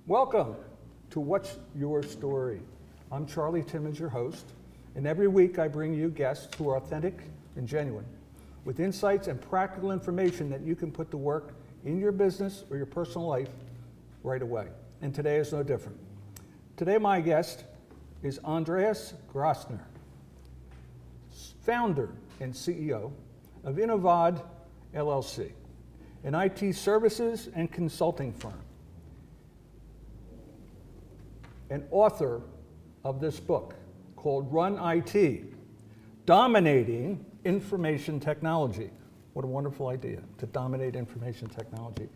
Welcome to What's Your Story? I'm Charley Timmins, your host, and every week I bring you guests who are authentic and genuine, with insights and practical information that you can put to work in your business or your personal life right away. And today is no different. Today my guest is Andreas Graesser, founder and CEO of Innovad LLC, an IT services and consulting firm, and author of this book called Run IT, Dominating Information Technology. What a wonderful idea, to dominate information technology.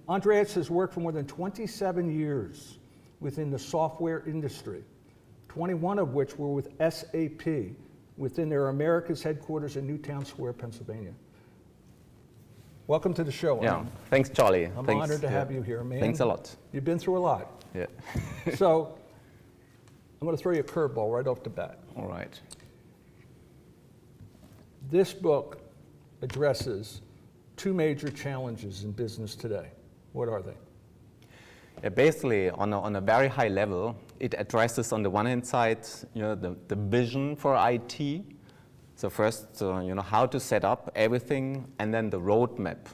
Andreas has worked for more than 27 years within the software industry, 21 of which were with SAP within their Americas headquarters in Newtown Square, Pennsylvania. Welcome to the show. Yeah, thanks, Charlie. I'm honored to have you here, man. Thanks a lot. You've been through a lot. Yeah. So, I'm going to throw you a curveball right off the bat. All right. This book addresses two major challenges in business today. What are they? Yeah, basically, on a very high level, it addresses on the one hand side, the vision for IT. So first, how to set up everything, and then the roadmap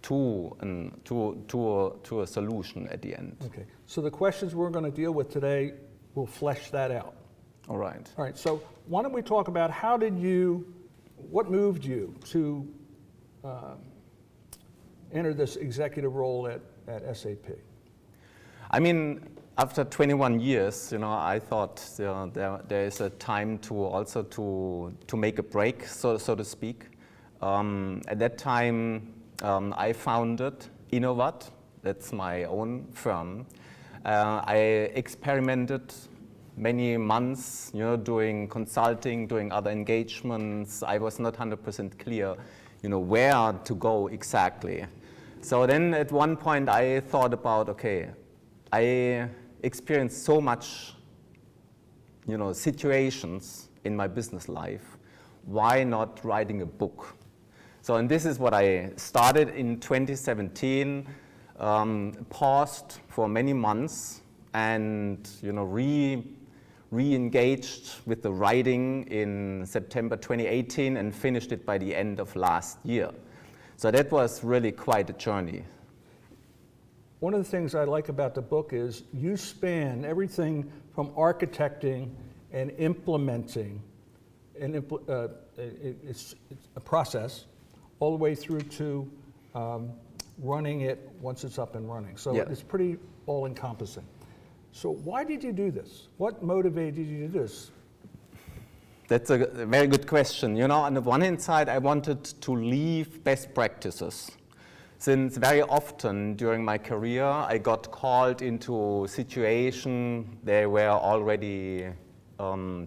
to a solution at the end. Okay. So the questions we're going to deal with today will flesh that out. All right. All right. So why don't we talk about what moved you to enter this executive role at SAP? I mean, after 21 years, I thought there is a time to also to make a break, so to speak. At that time, I founded Innovad. That's my own firm. I experimented many months, doing consulting, doing other engagements. I was not 100% clear, where to go exactly. So then at one point I thought about, okay, I experienced so much, situations in my business life. Why not writing a book? So, and this is what I started in 2017, paused for many months, and re-engaged with the writing in September 2018 and finished it by the end of last year. So that was really quite a journey. One of the things I like about the book is you span everything from architecting and implementing, and it's a process, all the way through to running it once it's up and running. So It's pretty all-encompassing. So why did you do this? What motivated you to do this? That's a very good question. On the one hand side, I wanted to leave best practices. Since very often during my career, I got called into a situation they were already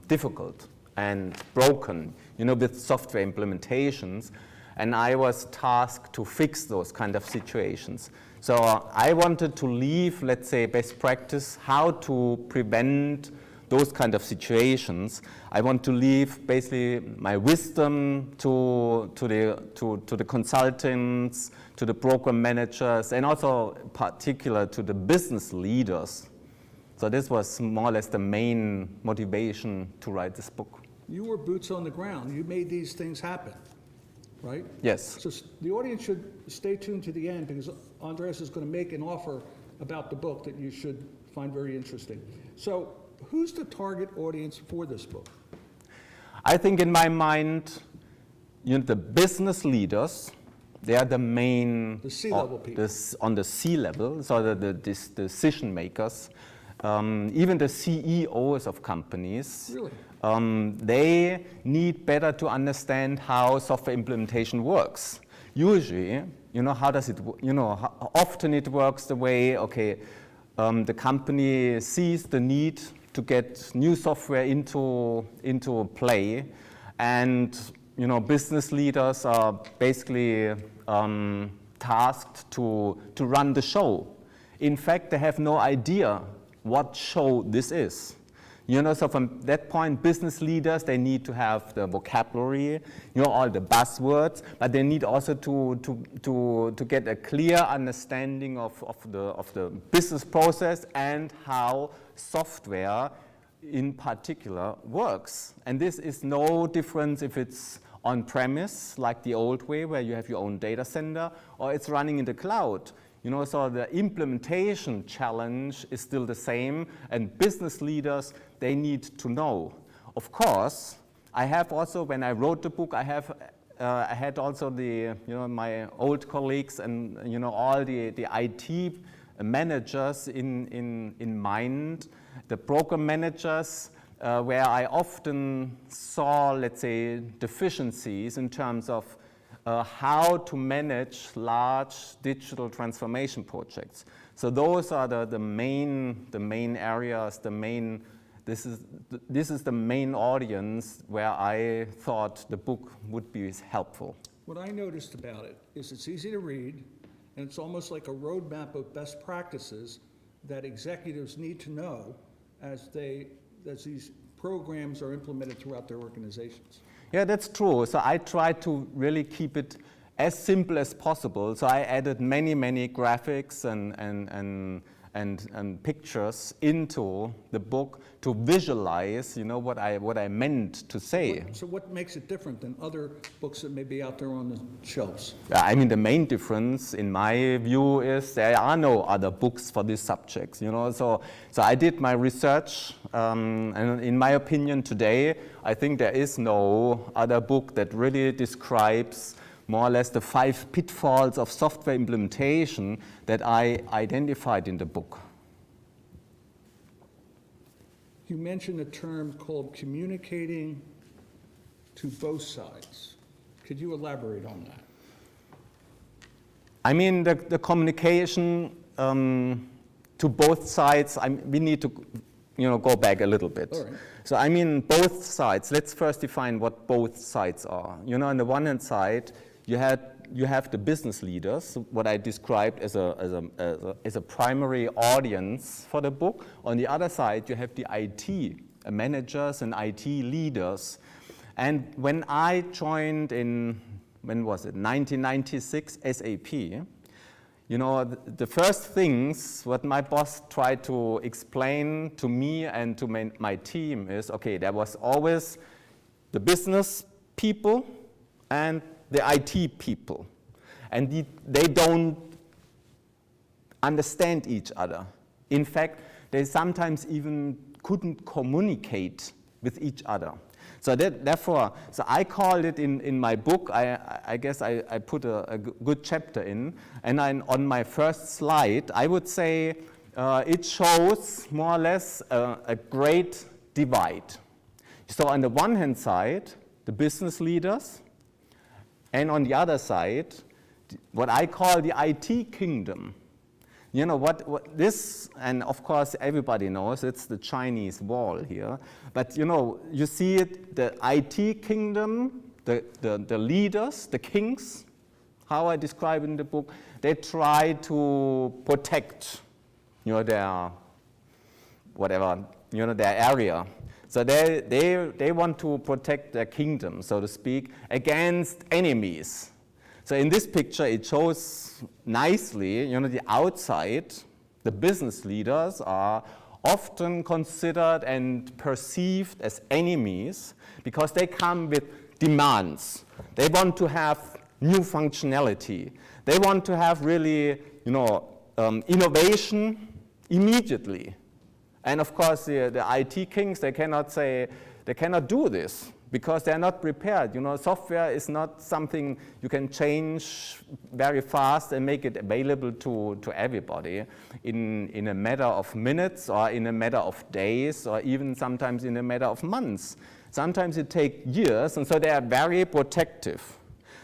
difficult and broken, with software implementations, and I was tasked to fix those kind of situations. So I wanted to leave, let's say, best practice, how to prevent those kind of situations. I want to leave basically my wisdom to the consultants, to the program managers, and also particular to the business leaders. So this was more or less the main motivation to write this book. You were boots on the ground. You made these things happen, right? Yes. So the audience should stay tuned to the end, because Andreas is going to make an offer about the book that you should find very interesting. So who's the target audience for this book? I think in my mind, the business leaders, they are the main... The C-level people. On the C-level, so the decision makers, even the CEOs of companies. Really? They need better to understand how software implementation works. Usually, how does it, often it works the way, okay, the company sees the need to get new software into play, and business leaders are basically tasked to run the show. In fact, they have no idea what show this is. You know, so from that point, business leaders, they need to have the vocabulary, you know, all the buzzwords, but they need also to get a clear understanding of the business process and how software in particular works. And this is no difference if it's on-premise, like the old way, where you have your own data center, or it's running in the cloud. You know, so the implementation challenge is still the same, and business leaders, they need to know. Of course, I have also, when I wrote the book, I had also the, you know, my old colleagues and, you know, all the IT managers in mind, the program managers, where I often saw, let's say, deficiencies in terms of how to manage large digital transformation projects. So those are the main areas, this is the main audience where I thought the book would be helpful. What I noticed about it is it's easy to read, and it's almost like a roadmap of best practices that executives need to know as these programs are implemented throughout their organizations. Yeah, that's true. So I tried to really keep it as simple as possible. So I added many graphics and pictures into the book to visualize, you know, what I meant to say. So what makes it different than other books that may be out there on the shelves? I mean, the main difference, in my view, is there are no other books for these subjects, you know. So I did my research, and in my opinion today, I think there is no other book that really describes more or less the 5 pitfalls of software implementation that I identified in the book. You mentioned a term called communicating to both sides. Could you elaborate on that? I mean, the communication to both sides, we need to, you know, go back a little bit. All right. So I mean, both sides. Let's first define what both sides are. You know, on the one hand side, you have the business leaders, what I described as a primary audience for the book. On the other side, you have the IT managers and IT leaders. And when I joined in, when was it, 1996, SAP, you know, the first things what my boss tried to explain to me and to my team is, okay, there was always the business people and the IT people. And they don't understand each other. In fact, they sometimes even couldn't communicate with each other. So therefore, so I called it in my book, I guess I put a good chapter in, and on my first slide, I would say it shows more or less a great divide. So on the one hand side, the business leaders, and on the other side, what I call the IT kingdom. You know, what this, and of course everybody knows, it's the Chinese wall here, but you know, you see it, the IT kingdom, the leaders, the kings, how I describe it in the book, they try to protect, you know, their, whatever, you know, their area. So they want to protect their kingdom, so to speak, against enemies. So in this picture, it shows nicely, you know, the outside, the business leaders are often considered and perceived as enemies because they come with demands. They want to have new functionality. They want to have really, you know, innovation immediately. And of course, the IT kings, they cannot do this because they're not prepared. You know, software is not something you can change very fast and make it available to everybody in a matter of minutes or in a matter of days or even sometimes in a matter of months. Sometimes it takes years, and so they are very protective.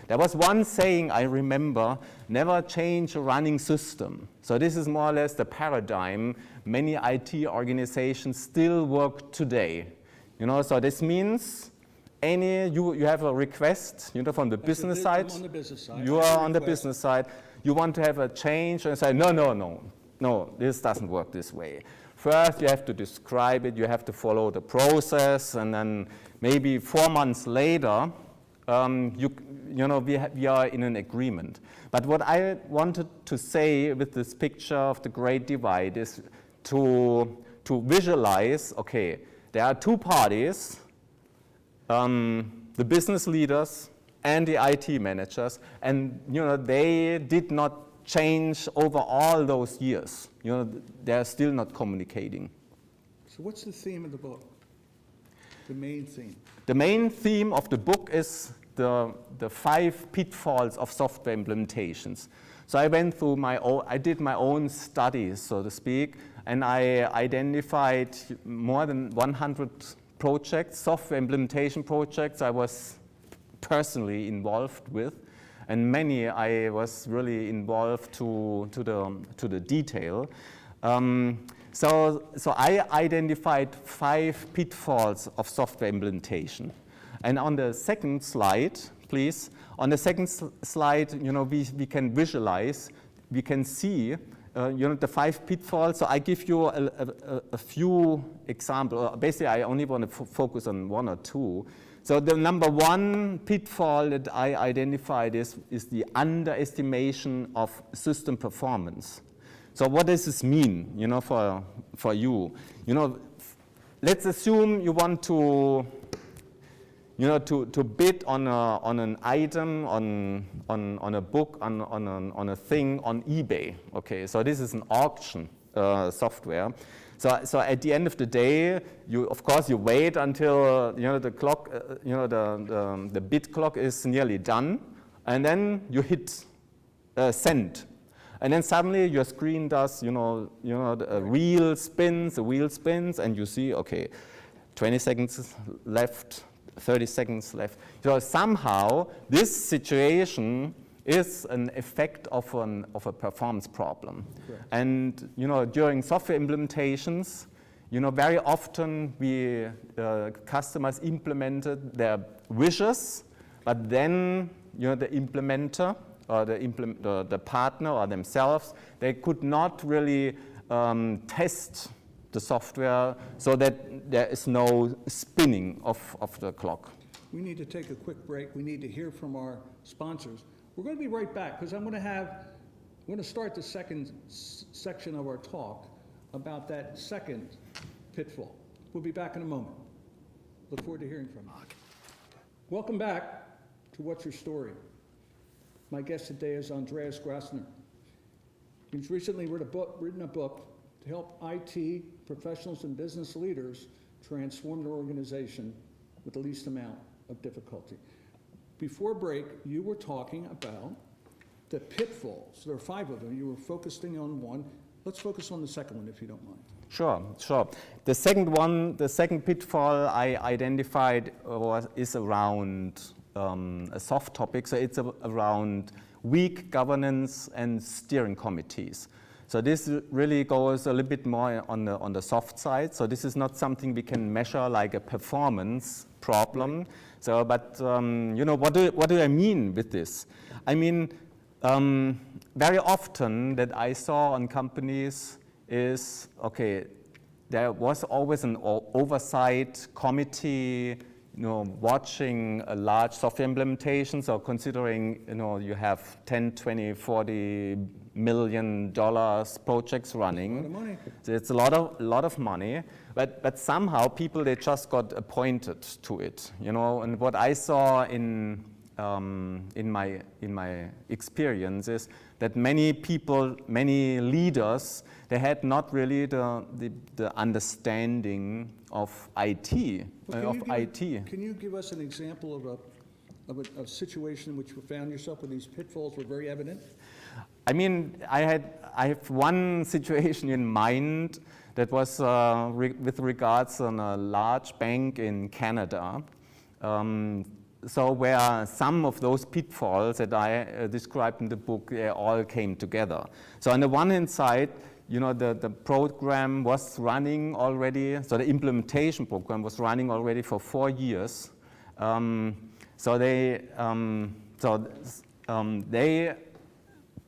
There was one saying I remember, never change a running system. So this is more or less the paradigm many IT organizations still work today. You know, so this means you have a request, you know, from the business side. I'm on the business side. You are on the business side. You want to have a change and say, no, this doesn't work this way. first you have to describe it, you have to follow the process, and then maybe 4 months later, we are in an agreement. But what I wanted to say with this picture of the Great Divide is to visualize, okay, there are two parties, the business leaders and the IT managers, and they did not change over all those years. They're still not communicating. So what's the theme of the book? The main theme? The main theme of the book is the 5 pitfalls of software implementations. So I went through I did my own studies, so to speak, and I identified more than 100 projects, software implementation projects I was personally involved with, and many I was really involved to the detail. So I identified 5 pitfalls of software implementation. And on the second slide, please, on the second slide, we can visualize, we can see, the 5 pitfalls. So I give you a few examples. Basically, I only want to focus on 1 or 2. So the number 1 pitfall that I identified is the underestimation of system performance. So what does this mean, for you? Let's assume you want to bid on an item, on a book, on a thing on eBay. Okay, so this is an auction software. So at the end of the day, of course you wait until the clock, the bid clock is nearly done, and then you hit send. And then suddenly your screen does, the wheel spins, and you see, okay, 20 seconds left, 30 seconds left. So somehow this situation is an effect of a performance problem. Correct. And during software implementations, very often customers implemented their wishes, but then the implementer or the partner or themselves, they could not really test the software so that there is no spinning of the clock. We need to take a quick break. We need to hear from our sponsors. We're going to be right back because I'm going to start the second section of our talk about that second pitfall. We'll be back in a moment. Look forward to hearing from you. Welcome back to What's Your Story? My guest today is Andreas Graesser. He's recently written a book to help IT professionals and business leaders transform their organization with the least amount of difficulty. Before break, you were talking about the pitfalls. There are 5 of them. You were focusing on one. Let's focus on the second one, if you don't mind. Sure. The second pitfall I identified is around a soft topic. So it's around weak governance and steering committees. So this really goes a little bit more on the soft side. So this is not something we can measure like a performance problem. So, but what do I mean with this? I mean, very often that I saw on companies is, okay, there was always an oversight committee, watching a large software implementation. So considering, you have 10, 20, 40 million dollars projects running. That's a lot of money. So it's a lot of money, but somehow people, they just got appointed to it, And what I saw in my experience is that many people, many leaders, they had not really the understanding of IT. Can you give us an example of a situation in which you found yourself where these pitfalls were very evident? I mean, I have one situation in mind that was with regards on a large bank in Canada. So where some of those pitfalls that I described in the book, they all came together. So on the one hand side, the program was running already, so the implementation program was running already for 4 years. So they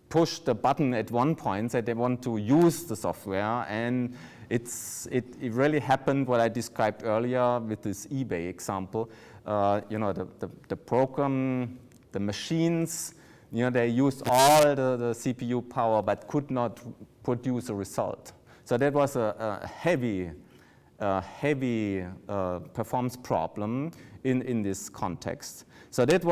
pushed the button at one point, said they want to use the software, and it really happened what I described earlier with this eBay example. The program, the machines, they used all the CPU power but could not produce a result. So that was a heavy performance problem in this context. So this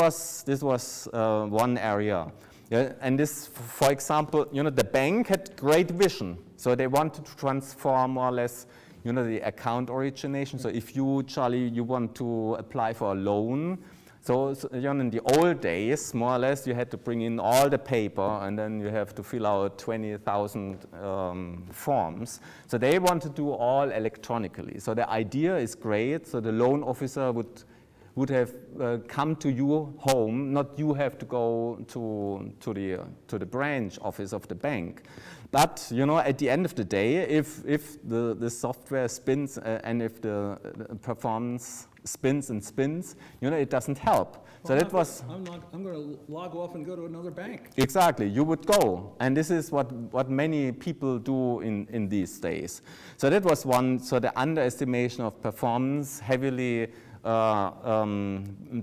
was one area. Yeah, and this, for example, the bank had great vision. So they wanted to transform more or less, the account origination. So if you, Charlie, you want to apply for a loan, so in the old days, more or less, you had to bring in all the paper and then you have to fill out 20,000 forms. So they want to do all electronically. So the idea is great. So the loan officer would have come to your home, not you have to go to the branch office of the bank. But at the end of the day, if the software spins and if the performance spins and spins, it doesn't help. So that was. I'm going to log off and go to another bank. Exactly, you would go, and this is what many people do in these days. So that was one. So the underestimation of performance heavily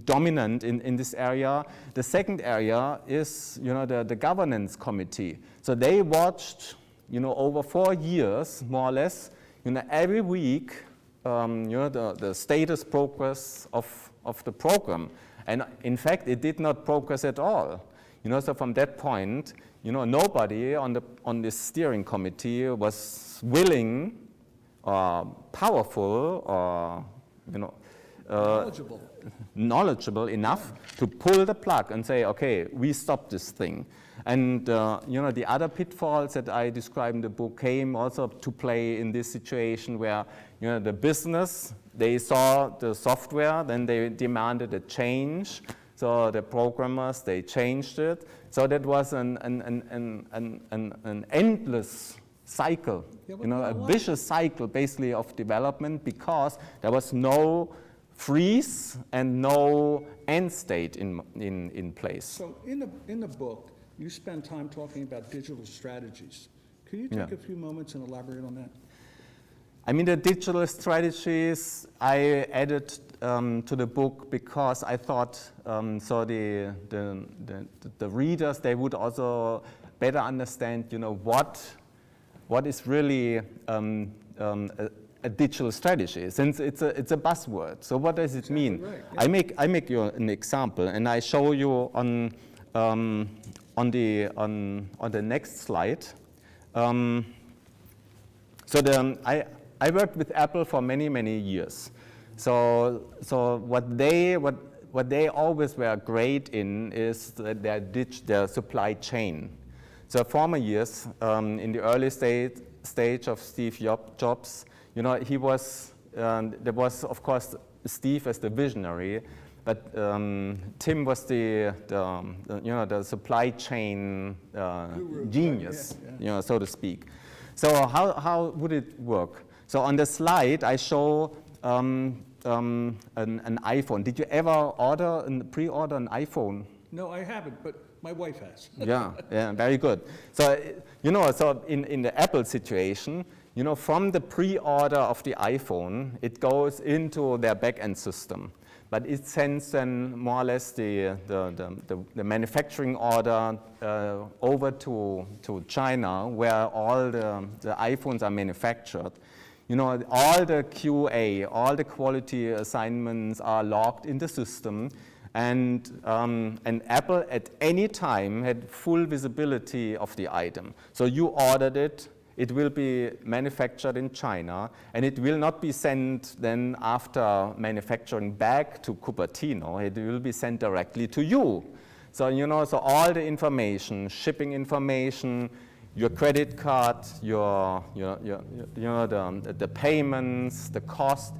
dominant in this area. The second area is the governance committee. So they watched over 4 years more or less every week the status progress of the program, and in fact it did not progress at all. So from that point nobody on this steering committee was willing or powerful or knowledgeable enough to pull the plug and say, okay, we stop this thing. And the other pitfalls that I describe in the book came also to play in this situation where the business, they saw the software, then they demanded a change. So the programmers, they changed it. So that was an endless cycle, a vicious cycle basically of development, because there was no freeze and no end state in place. So in the book, you spend time talking about digital strategies. Can you take a few moments and elaborate on that? I mean, the digital strategies I added to the book because I thought so the readers, they would also better understand what is really a digital strategy, since it's a buzzword. So what does it mean? Right, yeah. I make you an example, and I show you on the next slide. I worked with Apple for many years. So what they always were great in is their supply chain. So former years, in the early stage of Steve Jobs, he was, there was of course Steve as the visionary, but Tim was the supply chain genius, yeah. So to speak. So how would it work? So on the slide I show an iPhone. Did you ever pre-order an iPhone? No, I haven't, but my wife has. yeah, very good. So so in the Apple situation, from the pre-order of the iPhone, it goes into their back-end system. But it sends then more or less the manufacturing order over to China, where all the iPhones are manufactured. All the QA, all the quality assignments are logged in the system, and Apple at any time had full visibility of the item. So you ordered it. It will be manufactured in China, and it will not be sent then after manufacturing back to Cupertino. It will be sent directly to you. So so all the information, shipping information, your credit card, the payments, the cost,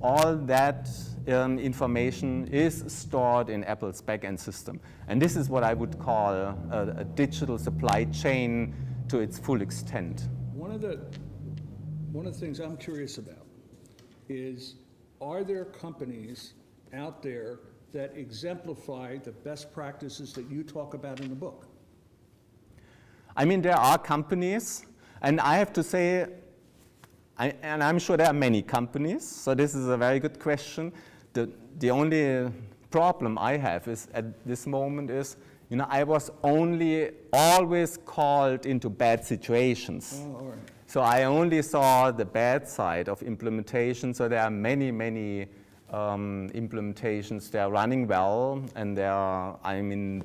all that information is stored in Apple's back-end system, and this is what I would call a digital supply chain to its full extent. One of the things I'm curious about is, are there companies out there that exemplify the best practices that you talk about in the book? I mean, there are companies, And I have to say, and I'm sure there are many companies, so this is a very good question. The only problem I have is at this moment is, you know, I was always called into bad situations. Oh, all right. So I only saw the bad side of implementation. So there are many implementations. They are running well, and they are,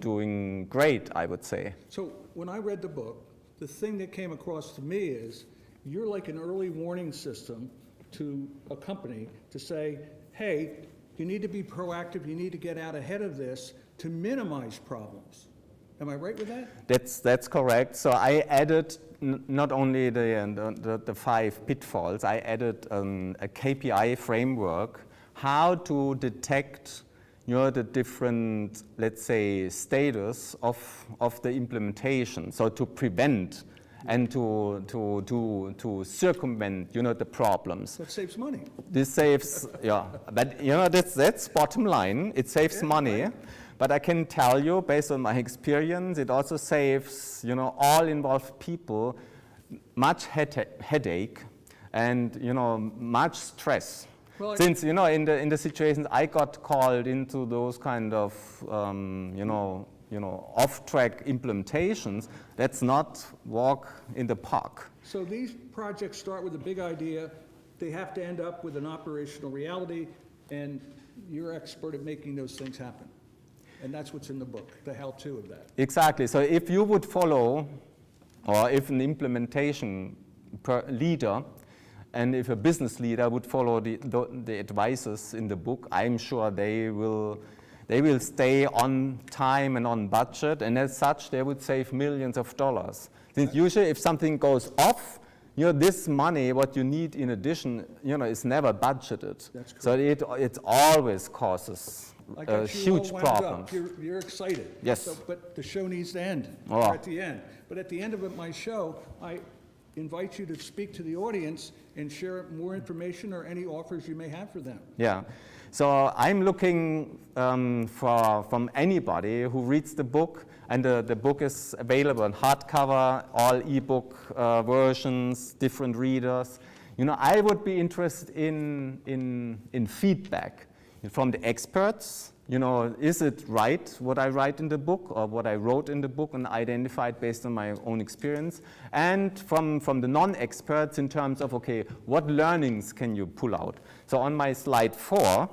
doing great, I would say. So when I read the book, the thing that came across to me is you're like an early warning system to a company to say, hey, you need to be proactive, you need to get out ahead of this to minimize problems. Am I right with that? That's correct. So I added not only the 5 pitfalls, I added a KPI framework, how to detect, you know, the different, let's say, status of the implementation. So to prevent and to circumvent, you know, the problems. That saves money. This saves, yeah, but you know, that's bottom line. It saves money. Right. But I can tell you, based on my experience, it also saves, you know, all involved people much headache and, you know, much stress. Well, Since, you know, in the situations I got called into those kind of, you know, off-track implementations, let's not walk in the park. So these projects start with a big idea, they have to end up with an operational reality, and you're expert at making those things happen. And that's what's in the book, the how-to of that. Exactly. So if you would follow, or if an implementation leader, and if a business leader would follow the advices in the book, I'm sure they will stay on time and on budget, and as such, they would save millions of dollars. Since usually if something goes off, you know, this money, what you need in addition, you know, is never budgeted. That's correct. So it always causes huge problems. You're excited. Yes. So, but the show needs to end. Oh. We're at the end. But at the end of my show, I invite you to speak to the audience and share more information or any offers you may have for them. Yeah. So I'm looking from anybody who reads the book, and the book is available in hardcover, all ebook versions, different readers. You know, I would be interested in feedback from the experts. You know, is it right what I write in the book or what I wrote in the book and identified based on my own experience? And from the non-experts in terms of, okay, what learnings can you pull out? So on my slide 4,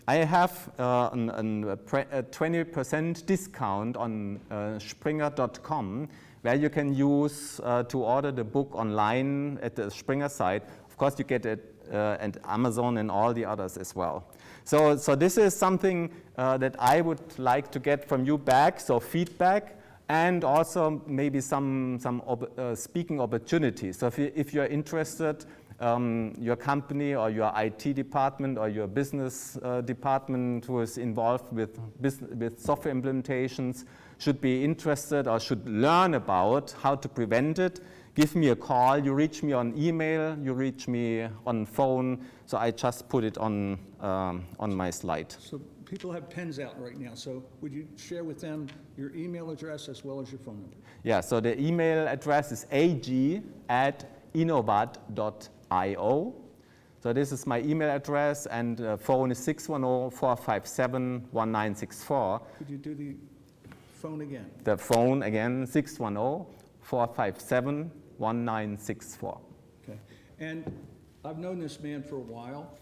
I have a 20% discount on Springer.com, where you can use to order the book online at the Springer site. Of course, you get it at Amazon and all the others as well. So this is something that I would like to get from you back, so feedback, and also maybe some speaking opportunities. So if you're interested, your company or your IT department or your business department who is involved with software implementations should be interested or should learn about how to prevent it, give me a call. You reach me on email, you reach me on phone, so I just put it on my slide. So people have pens out right now, so would you share with them your email address as well as your phone number? Yeah, so the email address is ag@innovat.io. So this is my email address, and phone is 610-457-1964. Could you do the phone again? The phone again, 610-457-1964. Okay. And I've known this man for a while,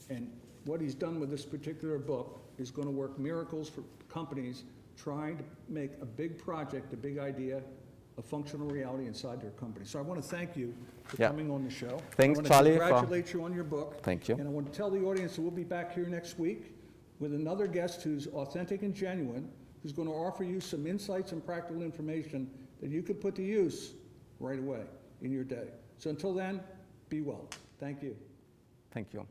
and what he's done with this particular book is going to work miracles for companies trying to make a big project, a big idea, a functional reality inside their company. So I want to thank you for coming on the show. Thanks, Charlie. I want to congratulate you on your book. Thank you. And I want to tell the audience that we'll be back here next week with another guest who's authentic and genuine, who's going to offer you some insights and practical information that you could put to use right away in your day. So until then, be well. Thank you. Thank you.